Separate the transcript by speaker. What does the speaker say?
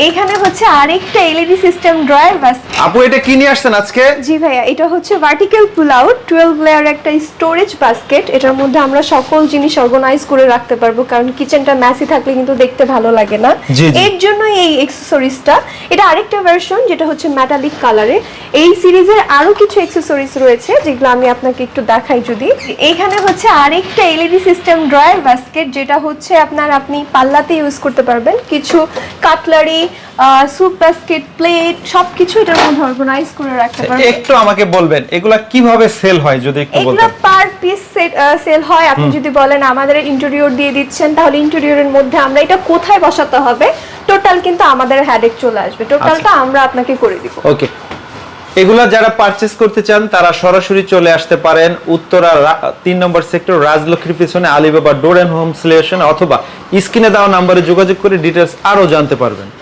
Speaker 1: এইখানে হচ্ছে আরেকটা এলইডি সিস্টেম ড্রয়ার বাস।
Speaker 2: আপু এটা কি নিয়ে আসছেন আজকে?
Speaker 1: জি ভাইয়া, এটা হচ্ছে ভার্টিক্যাল পুল আউট 12 লেয়ার একটা স্টোরেজ বাস্কেট। এটার মধ্যে আমরা সকল জিনিস অর্গানাইজ করে রাখতে পারবো, কারণ কিচেনটা মেসি থাকলে কিন্তু দেখতে ভালো লাগে না। এর জন্য এই অ্যাকসেসরিজটা, এটা আরেকটা ভার্সন যেটা হচ্ছে মেটালিক কালারে। এই সিরিজের আরো কিছু অ্যাকসেসরিজ রয়েছে যেগুলো আমি আপনাকে একটু দেখাই। যদি এইখানে হচ্ছে আরেকটা এলইডি সিস্টেম ড্রয়ার বাস্কেট, যেটা হচ্ছে আপনি পাল্লাতে ইউজ করতে পারবেন। কিছু কাটলারি, স্যুপ বাস্কেট, প্লেট সবকিছু এটার মধ্যে অর্গানাইজ করে রাখতে পারবেন।
Speaker 2: একটু আমাকে বলবেন এগুলা কিভাবে সেল হয় যদি একটু বলতেন?
Speaker 1: এগুলা পার পিস সেল হয়। আপনি যদি বলেন আমাদের ইন্টেরিয়র দিয়ে দিচ্ছেন, তাহলে ইন্টেরিয়রের মধ্যে আমরা এটা কোথায় বসাতে হবে টোটাল কিন্তু আমাদের হেডেক চলে আসবে। টোটালটা আমরা আপনাকে করে দিব।
Speaker 2: ওকে, এগুলা যারা পারচেজ করতে চান তারা সরাসরি চলে আসতে পারেন উত্তরা 3 নম্বর সেক্টর রাজলক্ষ্মীর পিছনে Alibaba door and home solution, অথবা স্ক্রিনে দেওয়া নম্বরে যোগাযোগ করে ডিটেইলস আরো জানতে পারবেন।